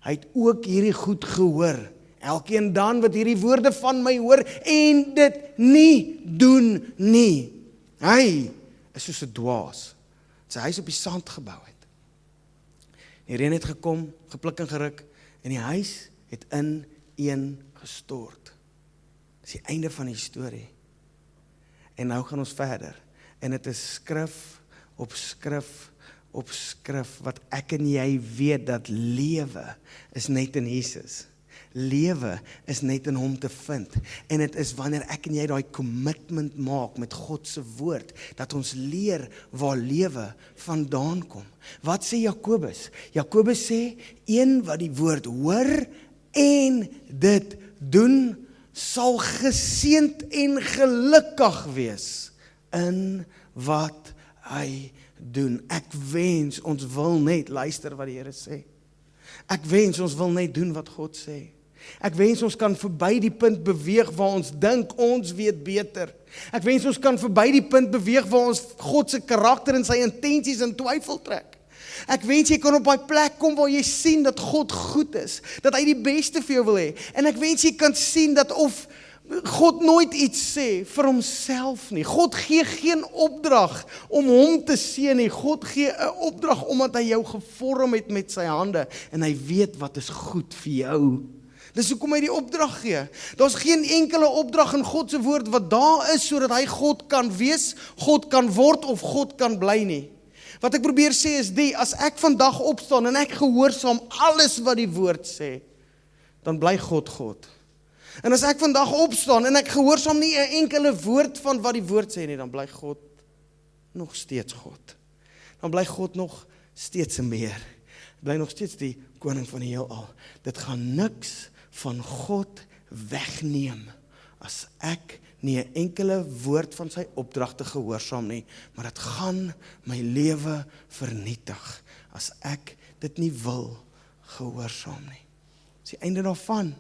Hy het ook hierdie goed gehoor. Elkeen dan wat hierdie woorde van my hoor en dit nie doen nie. Hy is soos 'n dwaas. Sy huis op die sand gebou het. Die reën het gekom, gepluk en geruk, en die huis het ineen gestort. Dis die einde van die storie. En nou gaan ons verder. En dit is skrif op skrif op skrif, wat ek en jy weet dat lewe is net in Jesus. Lewe is net in hom te vind. En dit is wanneer ek en jy daai commitment maak met God se woord, dat ons leer waar lewe vandaan kom. Wat sê Jakobus? Jakobus sê, een wat die woord hoor en dit doen, sal geseënd en gelukkig wees in wat hy doen. Ek wens ons wil net luister wat die Here sê. Ek wens ons wil net doen wat God sê. Ek wens ons kan verby die punt beweeg waar ons dink ons weet beter. Ek wens ons kan verby die punt beweeg waar ons God se karakter en sy intensies in twyfel trek. Ek wens jy kan op daai plek kom waar jy sien dat God goed is, dat hy die beste vir jou wil hê. En ek wens jy kan sien dat of God nooit iets sê vir homself nie. God gee geen opdrag om hom te seën nie. God gee 'n opdrag omdat hy jou gevorm het met sy hande en hy weet wat is goed vir jou. Dis hoekom hy die opdrag gee. Daar's geen enkele opdrag in God se woord wat daar is sodat hy God kan wees, God kan word of God kan bly nie. Wat ek probeer sê is as ek vandag opstaan en ek gehoorsaam alles wat die woord sê, dan bly God God. En as ek vandag opstaan en ek gehoorsaam nie 'n enkele woord van wat die woord sê nie, dan bly God nog steeds God. Dan bly God nog steeds 'n meer. Bly nog steeds die koning van die heelal. Dit gaan niks van God wegneem as ek nie 'n enkele woord van sy opdragte gehoorsaam nie, maar dit gaan my lewe vernietig as ek dit nie wil gehoorsaam nie. Dis die einde daarvan.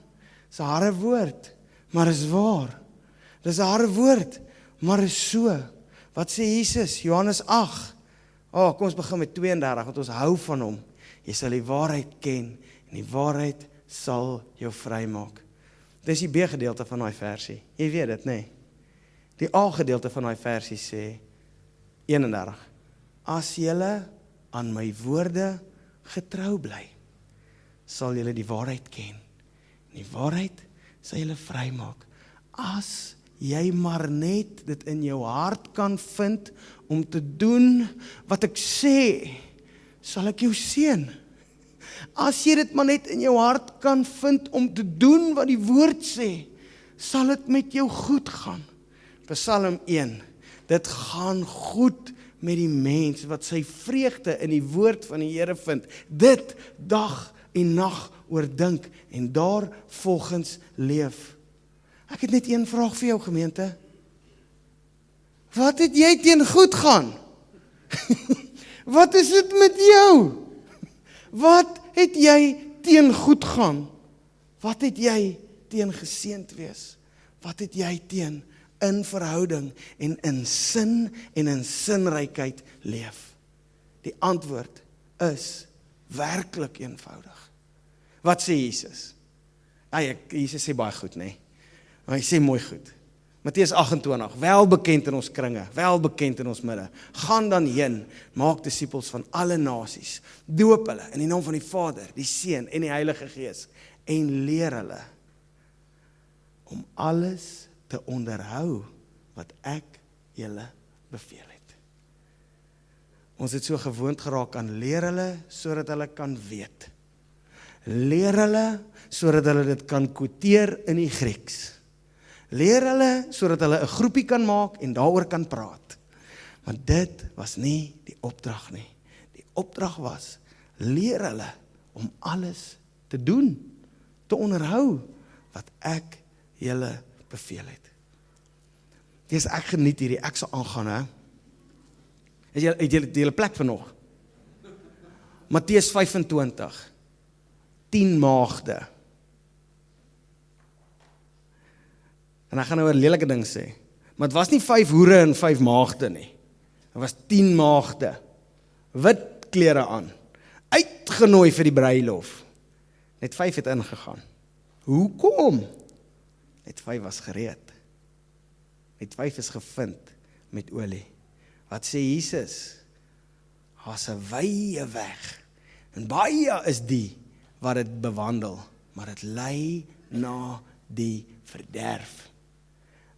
Dis 'n harde woord, maar is waar. Dis 'n harde woord, maar is so. Wat sê Jesus? Johannes 8. Kom ons begin met 32, want ons hou van hom. Jy sal die waarheid ken, en die waarheid sal jou vrymaak. Dis die B-gedeelte van daai versie. Jy weet dit, nê? Die A-gedeelte van daai versie sê 31. As julle aan my woorde getrou bly, sal julle die waarheid ken. Die waarheid sal julle vrymaak. As jy maar net dit in jou hart kan vind om te doen wat ek sê, sal ek jou seën. As jy dit maar net in jou hart kan vind om te doen wat die woord sê, sal dit met jou goed gaan. Psalm 1, dit gaan goed met die mens wat sy vreugde in die woord van die Here vind. Dit dag en nag oordink en daar volgens leef. Ek het net een vraag vir jou, gemeente. Wat het jy teen goed gaan? Wat is dit met jou? Wat het jy teen goed gaan? Wat het jy teen geseënd wees? Wat het jy teen in verhouding en in sin en in sinrykheid leef? Die antwoord is werklik eenvoudig. Wat sê Jesus? Jesus sê baie goed, nê? Maar hy sê mooi goed. Matteus 28, welbekend in ons kringe, welbekend in ons midde. Gaan dan heen, maak disippels van alle nasies, doop hulle in die naam van die Vader, die Seun en die Heilige Gees, en leer hulle om alles te onderhou wat ek julle beveel het. Ons het so gewoond geraak aan leer hulle, sodat hulle kan weet. Leer hulle, sodat hulle dit kan quoteer in die Grieks. Leer hulle, sodat hulle 'n groepie kan maak en daaroor kan praat. Maar dit was nie die opdrag nie. Die opdrag was, leer hulle om alles te doen, te onderhou wat ek julle beveel het. Dis ek geniet hierdie, ek sal aangaan, hè. Het julle plek vir nog? Matteus 25, 10 maagde. En ek gaan nou 'n lelike ding sê, maar het was nie 5 hoere en 5 maagde nie. Het was 10 maagde, wit klere aan, uitgenooi vir die bruilof. Net 5 het ingegaan. Hoekom? Net 5 was gereed. Net 5 is gevind met olie. Wat sê Jesus? Daar's 'n wye weg. En baie is die wat dit bewandel, maar dit lei na die verderf.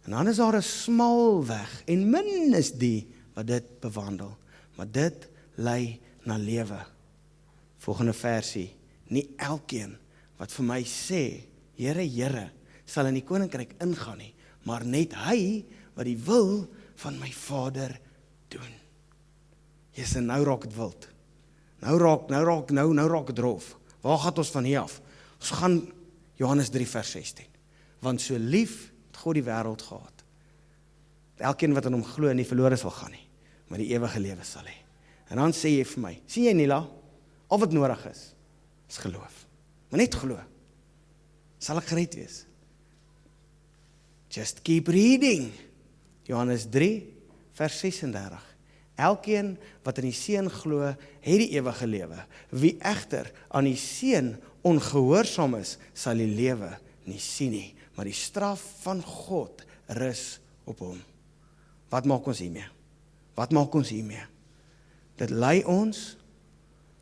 En dan is daar 'n smal weg, en min is die wat dit bewandel, maar dit lei na lewe. Volgende versie, nie elkeen wat vir my sê, Here, Here, sal in die koninkryk ingaan nie, maar net hy wat die wil van my Vader doen. Jesus, nou raak het wild. Nou raak het rof. Waar gaan ons van hier af? Ons gaan Johannes 3 vers 16. Want so lief het God die wêreld gehad. Elkeen wat in hom glo nie verlore sal gaan nie, maar die ewige lewe sal hê. En dan sê jy vir my, sien jy Nila, al wat nodig is geloof. Maar net glo. Sal ek gered wees? Just keep reading. Johannes 3 vers 36. Elkeen wat in die Seun glo, het die ewige lewe. Wie egter aan die Seun ongehoorsaam is, sal die lewe nie sien nie, maar die straf van God rus op hom. Wat maak ons hiermee? Wat maak ons hiermee? Dit lei ons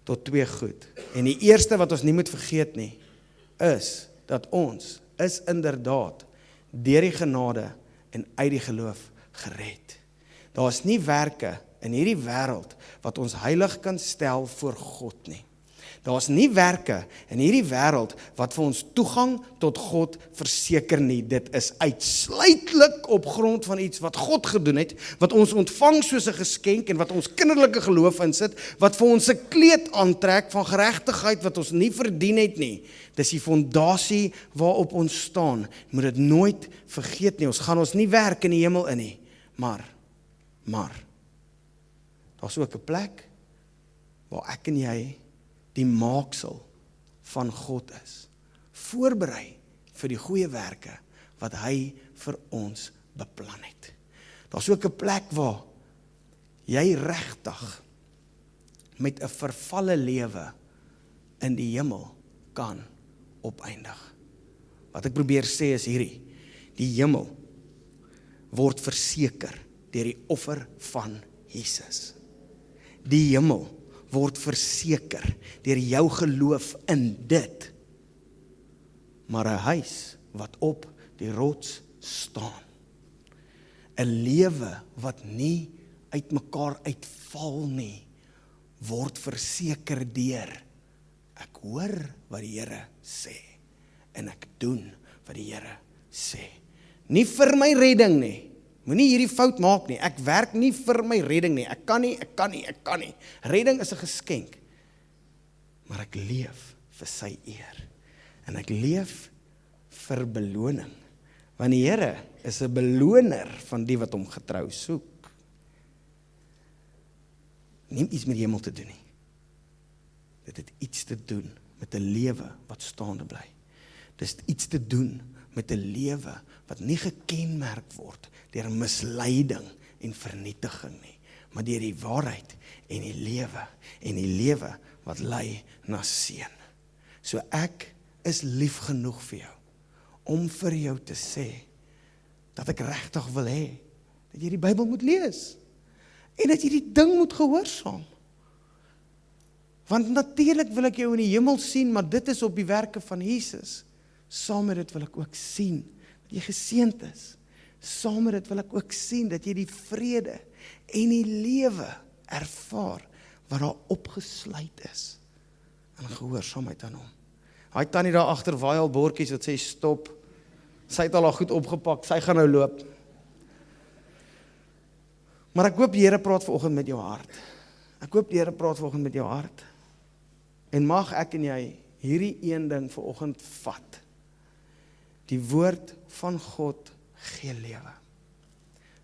tot 2 goed. En die eerste wat ons nie moet vergeet nie, is dat ons is inderdaad deur die genade en uit die geloof gered. Daar is nie werke in hierdie wêreld wat ons heilig kan stel voor God nie. Daar is nie werke in hierdie wêreld wat vir ons toegang tot God verseker nie. Dit is uitsluitlik op grond van iets wat God gedoen het, wat ons ontvang soos 'n geskenk en wat ons kinderlike geloof insit, wat vir ons 'n kleed aantrek van geregtigheid wat ons nie verdien het nie. Dis die fondasie waarop ons staan. Moet dit nooit vergeet nie. Ons gaan ons nie werk in die hemel in nie. Maar daar's ook 'n plek waar ek en jy die maaksel van God is. Voorberei vir die goeie werke wat hy vir ons beplan het. Daar's ook 'n plek waar jy regtig met 'n vervalle lewe in die hemel kan opeindig. Wat ek probeer sê is hierdie: die hemel word verseker deur die offer van Jesus. Die hemel word verseker deur jou geloof in dit. Maar 'n huis wat op die rots staan. 'n lewe wat nie uitmekaar uitval nie, word verseker deur ek hoor wat die Here sê en ek doen wat die Here sê. Nie vir my redding nie. Moenie hierdie fout maak nie. Ek werk nie vir my redding nie. Ek kan nie. Redding is 'n geskenk. Maar ek leef vir sy eer. En ek leef vir beloning. Want die Here is 'n beloner van die wat hom getrou soek. Nie iets met die hemel te doen nie. Dit het iets te doen met 'n lewe wat staande bly. Dis iets te doen met 'n lewe wat nie gekenmerk word deur misleiding en vernietiging nie, maar deur die waarheid en die lewe wat lei na seën. So ek is lief genoeg vir jou om vir jou te sê dat ek regtig wil hê dat jy die Bybel moet lees en dat jy die ding moet gehoorsaam. Want natuurlik wil ek jou in die hemel sien, maar dit is op die werke van Jesus. Saam met dit wil ek ook sien dat jy geseënd is. Saam met dit wil ek ook sien dat jy die vrede en die lewe ervaar wat daar opgesluit is in gehoorsaamheid aan hom. Hy tannie daar agter waai al bordjies wat sê stop. Sy het al haar goed opgepak, sy gaan nou loop. Maar ek hoop die Here praat vanoggend met jou hart. Ek hoop die Here praat vanoggend met jou hart. En mag ek en jy hierdie een ding vanoggend vat. Die woord van God gee lewe.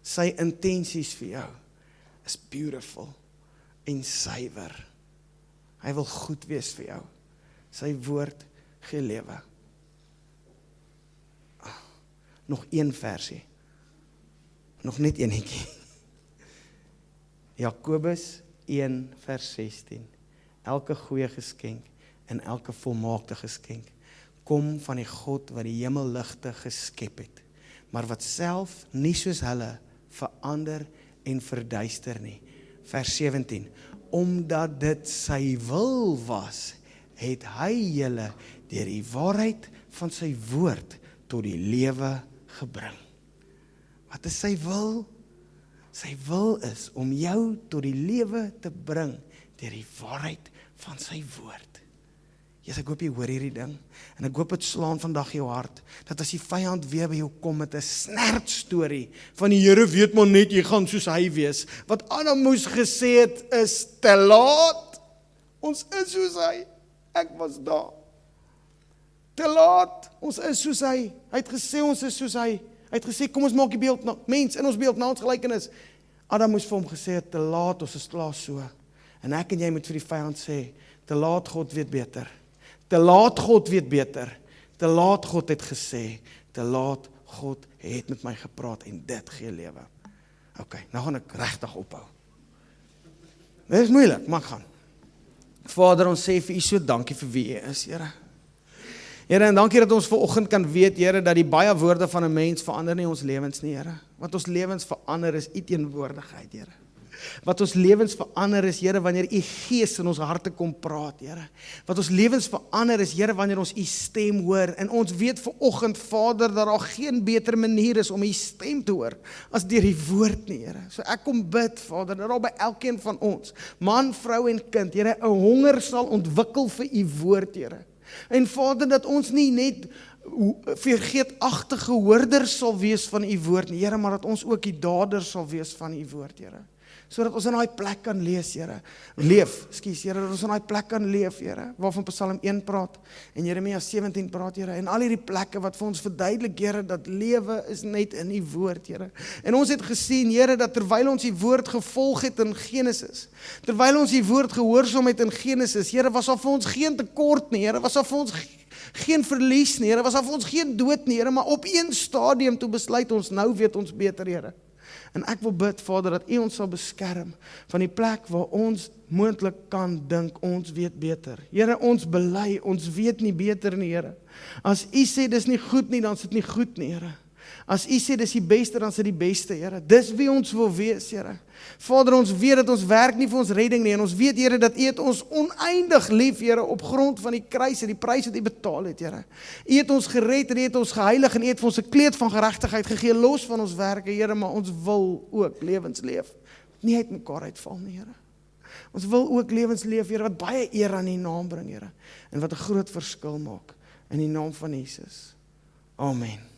Sy intensies vir jou is beautiful en suiwer. Hy wil goed wees vir jou. Sy woord gee lewe. Nog een versie. Nog net eenetjie. Jakobus 1 vers 16. Elke goeie geskenk en elke volmaakte geskenk kom van die God wat die hemelligte geskep het, maar wat self nie soos hulle verander en verduister nie. Vers 17. Omdat dit sy wil was, het hy julle deur die waarheid van sy woord tot die lewe gebring. Wat is sy wil? Sy wil is om jou tot die lewe te bring deur die waarheid van sy woord. Jesus, ek hoop jy hoor hierdie ding, en ek hoop het slaan vandag jou hart, dat as die vyand weer by jou kom met 'n snert storie, van die Here weet maar net, jy gaan soos hy wees, wat Adam moes gesê het, is te laat, ons is soos hy, ek was daar, te laat, ons is soos hy het gesê ons is soos hy het gesê, kom ons maak die beeld, mens in ons beeld, na ons gelykenis, Adam moes vir hom gesê het, te laat, ons is klaar so, en ek en jy moet vir die vyand sê, te laat, God weet beter, te laat, God weet beter, te laat, God het gesê, te laat, God het met my gepraat, en dit gee lewe. Ok, nou gaan ek regtig ophou. Dit is moeilik, maar gaan. Vader, ons sê vir u so dankie vir wie u is, Here. Here, en dankie dat ons vanoggend kan weet, Here, dat die baie woorde van 'n mens verander nie ons lewens nie, Here. Wat ons lewens verander is u teenwoordigheid, Here. Wat ons lewens verander is, Here, wanneer u gees in ons harte kom praat, Here. Wat ons lewens verander is, Here, wanneer ons u stem hoor. En ons weet vanoggend, Vader, dat daar geen beter manier is om u stem te hoor as deur die woord nie, Here. So ek kom bid, Vader, dat daar by elkeen van ons, man, vrou en kind, Here, 'n honger sal ontwikkel vir u woord, Here. En Vader, dat ons nie net vergeetagtige hoorders sal wees van u woord nie, Here, maar dat ons ook die daders sal wees van u woord, Here. Sodat ons in daai plek kan lees, Here. Here, dat ons in daai plek kan leef, Here, waarvan Psalm 1 praat, en Jeremia 17 praat, Here, en al hierdie plekke wat vir ons verduidelik, Here, dat lewe is net in die woord, Here. En ons het gesien, Here, dat terwyl ons die woord gevolg het in Genesis, terwyl ons die woord gehoorsaam het in Genesis, Here, was daar vir ons geen tekort nie, Here, was daar vir ons geen verlies nie, Here, was daar vir ons geen dood nie, Here, maar op een stadium toe besluit ons, nou weet ons beter, Here. En ek wil bid, Vader, dat u ons sal beskerm van die plek waar ons moontlik kan dink, ons weet beter. Here, ons bely, ons weet nie beter nie, Here. As u sê dis nie goed nie, dan is dit nie goed nie, Here. As u sê dis die beste, dan is dit die beste, Here. Dis wie ons wil wees, Here. Vader, ons weet dat ons werk nie vir ons redding nie, en ons weet, Here, dat u het ons oneindig lief, Here, op grond van die kruis en die prys wat u betaal het, Here. U het ons gered en u het ons geheilig en u het vir ons 'n kleed van geregtigheid gegee, los van ons werke, Here, maar ons wil ook lewens leef. Nie uit mekaar uitval nie, Here. Ons wil ook lewens leef, Here, wat baie eer aan u naam bring, Here, en wat 'n groot verskil maak in die naam van Jesus. Amen.